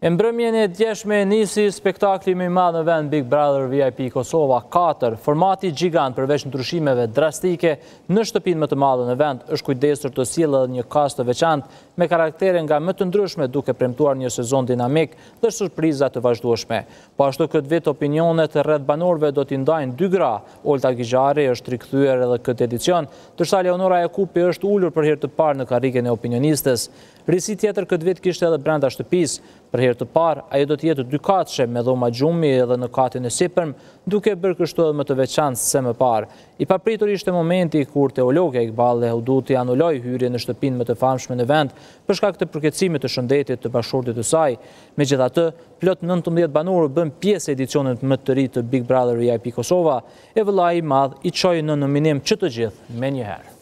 E mbrëmjen e djeshme nisi spektakli më i madh në vend Big Brother VIP Kosova 4. Formati gjigant përveç ndryshimeve drastike në shtëpinë më të madhe në vend është kujdesur të sjellë një kast të veçantë me karaktere nga më të ndryshme duke premtuar një sezon dinamik dhe surpriza të vazhdueshme. Po ashtu këtë vit opinionet rreth banorëve do t'i ndajnë dy gra. Olta Gjigari është rikthyer edhe këtë edicion, ndërsa Leonora Jakupi është ulur për herë të parë në karrigen e opinionistes. Risi tjetër këtë vit kishte edhe brenda shtëpisë. Për herë të parë, ajo do të jetë dykatëshe me dhoma gjumi edhe në katin e sipërm, duke bërë kështu edhe më të veçantë se më parë. I papritur ishte momenti kur teologja Iqbal Huduti anuloi hyrjen në shtëpinë më të famshme në vend për shkak të përkeçimit të shëndetit të bashkëshortit të saj. Megjithatë, plot 19 banorë bën pjesë e edicionit më të ri të Big Brother VIP Kosova, e vëllai i madh i çoi në nominim që të gjithë menjëherë.